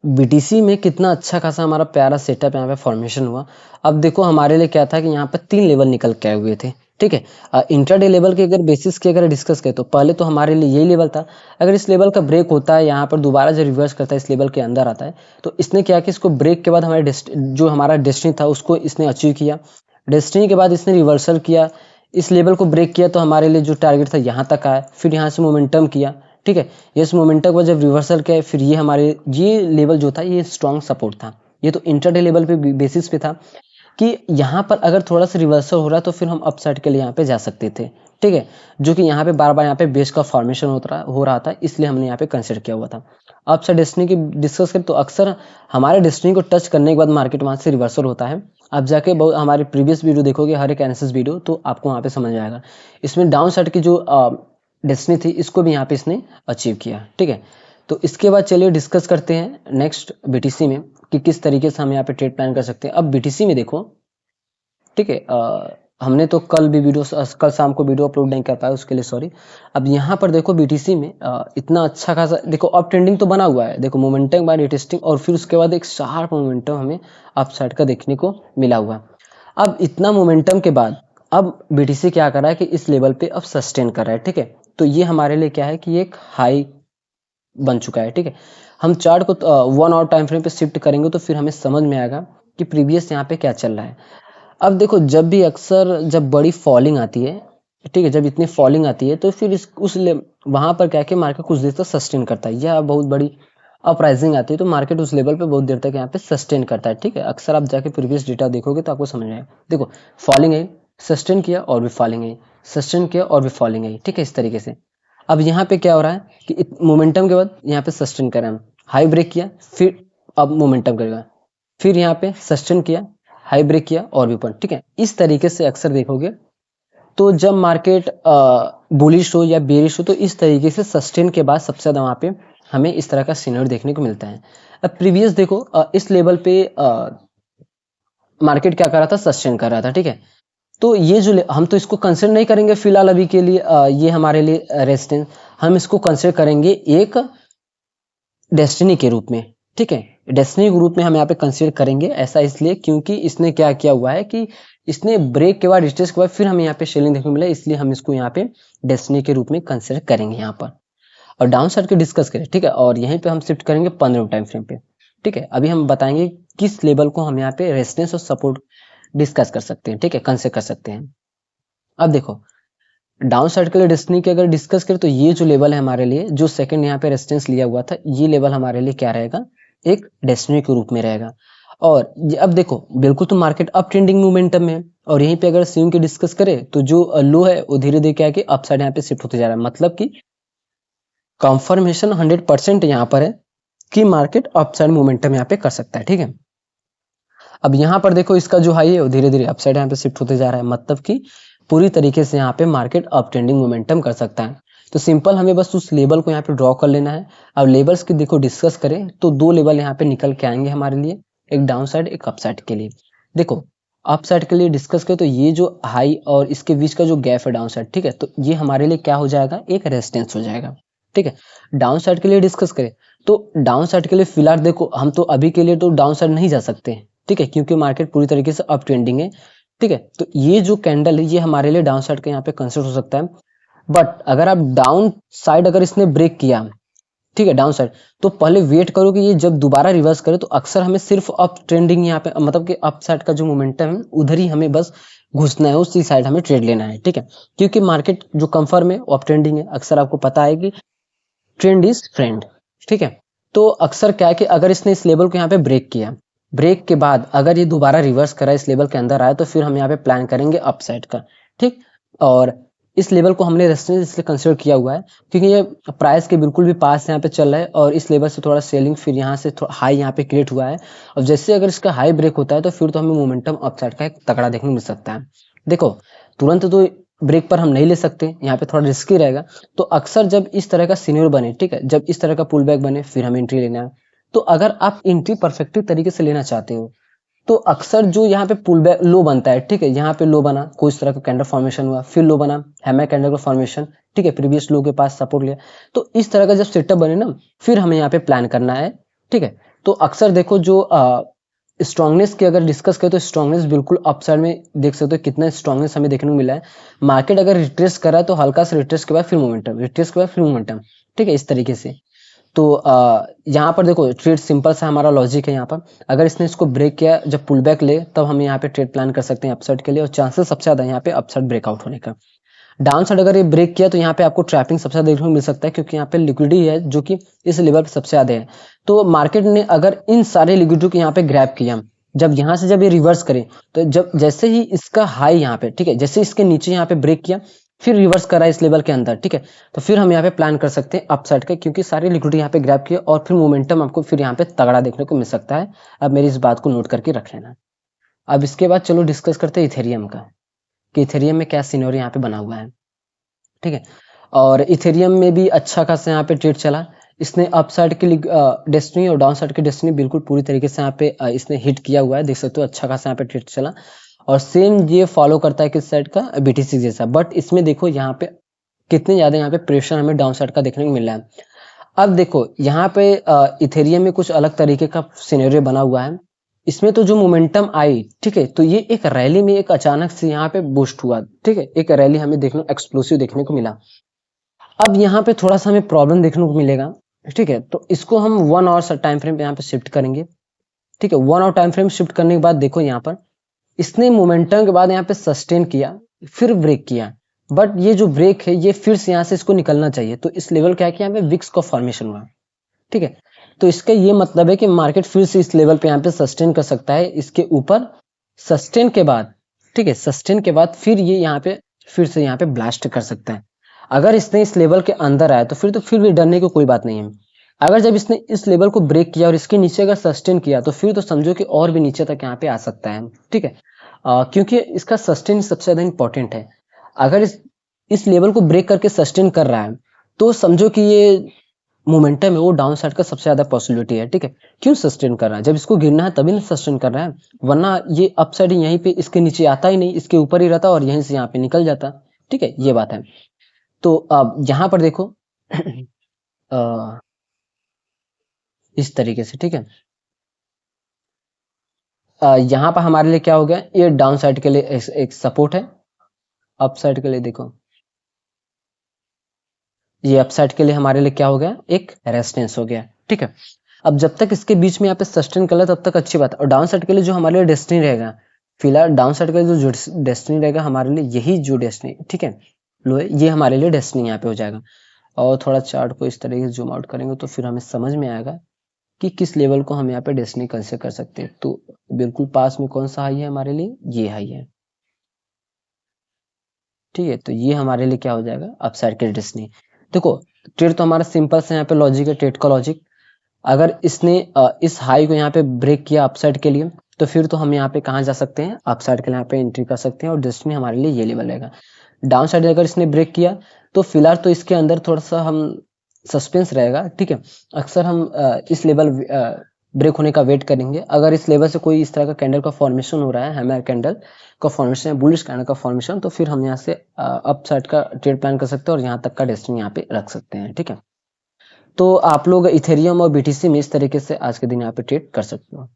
BTC में कितना अच्छा खासा हमारा प्यारा सेटअप यहाँ पे फॉर्मेशन हुआ। अब देखो हमारे लिए क्या था कि यहाँ पर 3 लेवल निकल के आए हुए थे, ठीक है। इंट्राडे लेवल के अगर बेसिस की अगर डिस्कस करें तो पहले तो हमारे लिए यही लेवल था। अगर इस लेवल का ब्रेक होता है, यहाँ पर दोबारा जो रिवर्स करता है इस लेवल के अंदर आता है, तो इसने क्या कि इसको ब्रेक के बाद हमारे जो हमारा डेस्टिनी था उसको इसने अचीव किया। डेस्टिनी के बाद इसने रिवर्सल किया, इस लेवल को ब्रेक किया, तो हमारे लिए जो टारगेट था यहाँ तक आया, फिर यहाँ से मोमेंटम किया, ठीक है। इस मोमेंटम को जब रिवर्सल किया, फिर ये हमारे ये लेवल जो था ये स्ट्रॉन्ग सपोर्ट था। ये तो इंट्राडे लेवल पे बेसिस पे था कि यहाँ पर अगर थोड़ा सा रिवर्सल हो रहा तो फिर हम अपसाइड के लिए यहाँ पे जा सकते थे, ठीक है। जो कि यहाँ पे बार बार यहाँ पे बेस का फॉर्मेशन हो रहा था, इसलिए हमने यहाँ पे कंसिडर किया हुआ था। अपसाइड डेस्टिनी की डिस्कस करें तो अक्सर हमारे डेस्टिनी को टच करने के बाद मार्केट वहाँ से रिवर्सल होता है। आप जाके बहुत हमारे प्रीवियस वीडियो देखोगे, हर एक एनालिसिस वीडियो, तो आपको वहाँ पे समझ आएगा। इसमें डाउन साइड की जो डेस्टिनी थी इसको भी यहाँ पे इसने अचीव किया, ठीक है। तो इसके बाद चलिए डिस्कस करते हैं नेक्स्ट बीटीसी में कि किस तरीके से हम यहाँ पे ट्रेड प्लान कर सकते हैं। अब बीटीसी में देखो, ठीक है, हमने तो कल शाम को वीडियो अपलोड नहीं कर पाया, उसके लिए सॉरी। अब यहाँ पर देखो बीटीसी में इतना अच्छा खासा देखो अप ट्रेंडिंग तो बना हुआ है, देखो मोमेंटम बाय रिटेस्टिंग, और फिर उसके बाद एक शार्प मोमेंटम हमें अप साइड का देखने को मिला हुआ। अब इतना मोमेंटम के बाद अब बीटीसी क्या कर रहा है कि इस लेवल पे अब सस्टेन कर रहा है, ठीक है। तो ये हमारे लिए क्या है कि एक हाई बन चुका है, ठीक है। हम चार्ट को 1 आवर टाइम फ्रेम पे शिफ्ट करेंगे तो फिर हमें समझ में आएगा कि प्रीवियस यहाँ पे क्या चल रहा है। अब देखो जब भी अक्सर जब बड़ी फॉलिंग आती है, ठीक है, जब इतनी फॉलिंग आती है तो फिर वहां पर क्या है कि मार्केट कुछ देर तक सस्टेन करता है, या बहुत बड़ी अपराइजिंग आती है तो मार्केट उस लेवल पे बहुत देर तक यहाँ पे सस्टेन करता है, ठीक है। अक्सर आप जाके प्रीवियस डेटा देखोगे तो आपको समझ आएगा। देखो फॉलिंग है, सस्टेन किया और भी फॉलिंग है, सस्टेन किया और भी फॉलिंग है, ठीक है, इस तरीके से। अब यहाँ पे क्या हो रहा है कि मोमेंटम के बाद यहाँ पे सस्टेन कर रहे हैं, हाई ब्रेक किया, फिर अब मोमेंटम करेगा, फिर यहाँ पे सस्टेन किया, हाई ब्रेक किया और भी ऊपर, ठीक है। इस तरीके से अक्सर देखोगे तो जब मार्केट बुलिश हो या बेरिश हो तो इस तरीके से सस्टेन के बाद सबसे ज्यादा वहां पे हमें इस तरह का सिनेरियो देखने को मिलता है। अब प्रीवियस देखो इस लेवल पे मार्केट क्या कर रहा था, सस्टेन कर रहा था, ठीक है। तो ये जो हम तो इसको कंसिडर नहीं करेंगे फिलहाल अभी के लिए, ये हमारे लिए रेजिस्टेंस, हम इसको कंसिडर करेंगे एक डेस्टिनी के रूप में, ठीक है। डेस्टिनी के रूप में हम यहाँ पे कंसिडर करेंगे, ऐसा इसलिए क्योंकि इसने क्या किया हुआ है कि इसने ब्रेक के बाद रिट्रेस के बाद फिर हमें यहाँ पे शेलिंग देखने को मिला, इसलिए हम इसको यहाँ पे डेस्टिनी के रूप में कंसिडर करेंगे यहाँ पर। और डाउन साइड के डिस्कस करें, ठीक है, और यहीं पे हम शिफ्ट करेंगे 15 टाइम फ्रेम पे, ठीक है। अभी हम बताएंगे किस लेवल को हम यहाँ पे रेजिस्टेंस और सपोर्ट डिस्कस कर सकते हैं, ठीक है, कंसिडर कर सकते हैं। अब देखो डाउन साइड के लिए डेस्टिनी की अगर डिस्कस करें तो ये जो लेवल है हमारे लिए, जो सेकंड यहाँ पे रेजिस्टेंस लिया हुआ था, ये लेवल हमारे लिए क्या रहेगा, एक डेस्टिनी के रूप में रहेगा। और अब देखो बिल्कुल तो मार्केट अप ट्रेंडिंग मोमेंटम में है, और यहीं पे अगर स्विंग की डिस्कस करें तो जो लो है वो धीरे धीरे क्या है कि अपसाइड यहाँ पे शिफ्ट होते जा रहा है, मतलब कि कंफर्मेशन 100% यहाँ पर है कि मार्केट अपसाइड मोमेंटम यहाँ पे कर सकता है, ठीक है। अब यहाँ पर देखो इसका जो हाई है वो धीरे धीरे अपसाइड यहाँ पे शिफ्ट होते जा रहा है, मतलब कि पूरी तरीके से यहाँ पे मार्केट अप ट्रेंडिंग मोमेंटम कर सकता है। तो सिंपल हमें बस उस लेवल को यहाँ पे ड्रॉ कर लेना है। अब लेवल्स की देखो डिस्कस करें तो 2 लेवल यहाँ पे निकल के आएंगे हमारे लिए, एक डाउन साइड एक अप साइड के लिए। देखो अप साइड के लिए डिस्कस करें तो ये जो हाई और इसके बीच का जो गैप है डाउन साइड, ठीक है, तो ये हमारे लिए क्या हो जाएगा, एक रेजिस्टेंस हो जाएगा, ठीक है। डाउन साइड के लिए डिस्कस करें तो डाउन साइड के लिए फिलहाल देखो हम तो अभी के लिए तो डाउन साइड नहीं जा सकते, ठीक है, क्योंकि मार्केट पूरी तरीके से अप ट्रेंडिंग है, ठीक है। तो ये जो कैंडल है ये हमारे लिए डाउन साइड का यहाँ पे कंसिडर हो सकता है। बट अगर आप डाउन साइड अगर इसने ब्रेक किया, ठीक है, डाउन साइड, तो पहले वेट करो कि ये जब दोबारा रिवर्स करे, तो अक्सर हमें सिर्फ अप ट्रेंडिंग यहाँ पे मतलब कि अप साइड का जो मोमेंटम है उधर ही हमें बस घुसना है, उसी साइड हमें ट्रेड लेना है, ठीक है। क्योंकि मार्केट जो कंफर्म है अप ट्रेंडिंग है, अक्सर आपको पता है कि ट्रेंड इज फ्रेंड, ठीक है। तो अक्सर क्या है कि अगर इसने इस लेवल को यहाँ पे ब्रेक किया, ब्रेक के बाद अगर ये दोबारा रिवर्स करा इस लेवल के अंदर आया, तो फिर हम यहाँ पे प्लान करेंगे अपसाइड का, ठीक। और इस लेवल को हमने रेजिस्टेंस इसलिए कंसिडर किया हुआ है क्योंकि ये प्राइस के बिल्कुल भी पास यहाँ पे चल रहा है, और इस लेवल से थोड़ा सेलिंग फिर यहाँ से हाई यहाँ पे क्रिएट हुआ है। और जैसे अगर इसका हाई ब्रेक होता है तो फिर तो हमें मोमेंटम अपसाइड का एक तगड़ा देखने को मिल सकता है। देखो तुरंत तो ब्रेक पर हम नहीं ले सकते, यहाँ पे थोड़ा रिस्की रहेगा। तो अक्सर जब इस तरह का सीनियर बने, ठीक है, जब इस तरह का पुल बैक बने फिर हमें एंट्री लेना है। तो अगर आप एंट्री परफेक्टिव तरीके से लेना चाहते हो तो अक्सर जो यहाँ पे पुल बैक लो बनता है, ठीक है, यहाँ पे लो बना, कोई इस तरह का कैंडल फॉर्मेशन हुआ, फिर लो बना, हैमर कैंडल का फॉर्मेशन, ठीक है, प्रीवियस लो के पास सपोर्ट लिया, तो इस तरह का जब सेटअप बने ना फिर हमें यहाँ पे प्लान करना है, ठीक है। तो अक्सर देखो जो स्ट्रांगनेस की अगर डिस्कस करें तो स्ट्रांगनेस बिल्कुल अपसाइड में देख सकते हो कितना स्ट्रांगनेस हमें देखने को मिला है। मार्केट अगर रिट्रेस कर रहा है तो हल्का सा रिट्रेस के बाद फिर मोमेंटम, रिट्रेस के बाद फिर मोमेंटम, ठीक है, इस तरीके से। तो यहाँ पर देखो ट्रेड सिंपल सा हमारा लॉजिक है। यहाँ पर अगर इसने इसको ब्रेक किया, जब पुल बैक ले, तब हम यहाँ पे ट्रेड प्लान कर सकते हैं अपसाइड के लिए, और चांसेस सबसे ज्यादा यहाँ पे अपसाइड ब्रेकआउट होने का। डाउन साइड अगर ये ब्रेक किया तो यहाँ पे आपको ट्रैपिंग सबसे ज्यादा देखने को मिल सकता है, क्योंकि यहाँ पे लिक्विडिटी है जो कि इस लेवल पे सबसे ज्यादा है। तो मार्केट ने अगर इन सारे लिक्विडिटी को यहाँ पे ग्रैब किया, जब यहाँ से जब ये रिवर्स करे, तो जब जैसे ही इसका हाई यहाँ पे, ठीक है, जैसे इसके नीचे यहाँ पे ब्रेक किया, फिर रिवर्स करा इस लेवल के अंदर, ठीक है, तो फिर हम यहाँ पे प्लान कर सकते हैं अपसाइड का, क्योंकि सारी लिक्विडिटी यहाँ पे ग्रैब किया और फिर मोमेंटम आपको फिर यहाँ पे तगड़ा देखने को मिल सकता है। अब मेरी इस बात को नोट करके रख लेना। अब इसके बाद चलो डिस्कस करते हैं इथेरियम का, कि इथेरियम में क्या सिनेरियो यहाँ पे बना हुआ है, ठीक है। और इथेरियम में भी अच्छा खासा यहाँ पे ट्रेड चला। इसने अपसाइड की डेस्टिनी और डाउन साइड की डेस्टिनी बिल्कुल पूरी तरीके से यहाँ पे इसने हिट किया हुआ है, देख सकते हो अच्छा खासा यहाँ पे ट्रेड चला। और सेम ये फॉलो करता है किस साइड का, बीटीसी जैसा, बट इसमें देखो यहाँ पे कितने ज्यादा यहाँ पे प्रेशर हमें डाउन साइड का देखने को मिल रहा है। अब देखो यहाँ पे इथेरियम में कुछ अलग तरीके का सिनेरियो बना हुआ है। इसमें तो जो मोमेंटम आई, ठीक है, तो ये एक रैली में एक अचानक से यहाँ पे बूस्ट हुआ, ठीक है, एक रैली हमें देखने एक्सप्लोसिव देखने को मिला। अब यहाँ पे थोड़ा सा हमें प्रॉब्लम देखने को मिलेगा, ठीक है, तो इसको हम 1 आवर टाइम फ्रेम पे यहाँ पे शिफ्ट करेंगे, ठीक है। 1 आवर टाइम फ्रेम शिफ्ट करने के बाद देखो यहाँ पर इसने मोमेंटम के बाद यहाँ पे सस्टेन किया, फिर ब्रेक किया, बट ये जो ब्रेक है ये फिर से यहाँ से इसको निकलना चाहिए, तो इस लेवल क्या है कि यहाँ पे विक्स का फॉर्मेशन हुआ, ठीक है। तो इसका ये मतलब है कि मार्केट फिर से इस लेवल पे यहाँ पे सस्टेन कर सकता है, इसके ऊपर सस्टेन के बाद, ठीक है, सस्टेन के बाद फिर ये यहाँ पे फिर से यहाँ पे ब्लास्ट कर सकता है। अगर इसने इस लेवल के अंदर आया तो फिर भी डरने की कोई बात नहीं है। अगर जब इसने इस लेवल को ब्रेक किया और इसके नीचे अगर सस्टेन किया तो फिर तो समझो कि और भी नीचे तक यहाँ पे आ सकता है, ठीक है। क्योंकि इसका सस्टेन सबसे ज्यादा इंपॉर्टेंट है। अगर इस लेवल को ब्रेक करके सस्टेन कर रहा है तो समझो कि ये मोमेंटम है वो डाउन साइड का सबसे ज्यादा पॉसिबिलिटी है, ठीक है। क्यों सस्टेन कर रहा है, जब इसको गिरना है तभी ना सस्टेन कर रहा है, वरना ये अप साइड यहीं पे इसके नीचे आता ही नहीं, इसके ऊपर ही रहता और यहीं से यहाँ पे निकल जाता, ठीक है, ये बात है। तो अब यहाँ पर देखो इस तरीके से, ठीक है, यहाँ पर हमारे लिए क्या हो गया, ये डाउन साइड के लिए एक सपोर्ट है, अप साइड के लिए देखो ये अप साइड के लिए हमारे लिए क्या हो गया, एक रेजिस्टेंस हो गया, ठीक है। अब जब तक इसके बीच में यहाँ पे सस्टेन कर ले तब तक अच्छी बात है। और डाउन साइड के लिए जो हमारे लिए डेस्टिनी रहेगा, फिलहाल डाउन साइड के लिए जो डेस्टिनी रहेगा हमारे लिए, यही जो डेस्टिनी, ठीक है, लो ये हमारे लिए डेस्टिनी यहाँ पे हो जाएगा। और थोड़ा चार्ट को इस तरीके से जूम आउट करेंगे तो फिर हमें समझ में आएगा कि किस लेवल को हम यहाँ पे डेस्टिनी कंसिडर कर सकते हैं। तो बिल्कुल पास में कौन सा हाई है हमारे लिए, ये हाई है, ठीक है। तो ये हमारे लिए क्या हो जाएगा, अपसाइड के डेस्टिनी। देखो ट्रेड तो हमारा सिंपल से यहाँ पे लॉजिक है, ट्रेड का लॉजिक। अगर इसने इस हाई को यहाँ पे ब्रेक किया अपसाइड के लिए तो फिर तो हम यहाँ पे कहाँ जा सकते हैं, अपसाइड के लिए यहाँ पे एंट्री कर सकते हैं, और डेस्टिनी हमारे लिए ये लेवल रहेगा। डाउन साइड अगर इसने ब्रेक किया तो फिलहाल तो इसके अंदर थोड़ा सा हम सस्पेंस रहेगा, ठीक है। अक्सर हम इस लेवल ब्रेक होने का वेट करेंगे। अगर इस लेवल से कोई इस तरह का कैंडल का फॉर्मेशन हो रहा है, हैमर कैंडल का फॉर्मेशन है, बुलिश कैंडल का फॉर्मेशन, तो फिर हम यहाँ से अप साइड का ट्रेड प्लान कर सकते हैं और यहाँ तक का डेस्टिनी यहाँ पे रख सकते हैं, ठीक है। तो आप लोग इथेरियम और बीटीसी में इस तरीके से आज के दिन यहाँ पे ट्रेड कर सकते हो।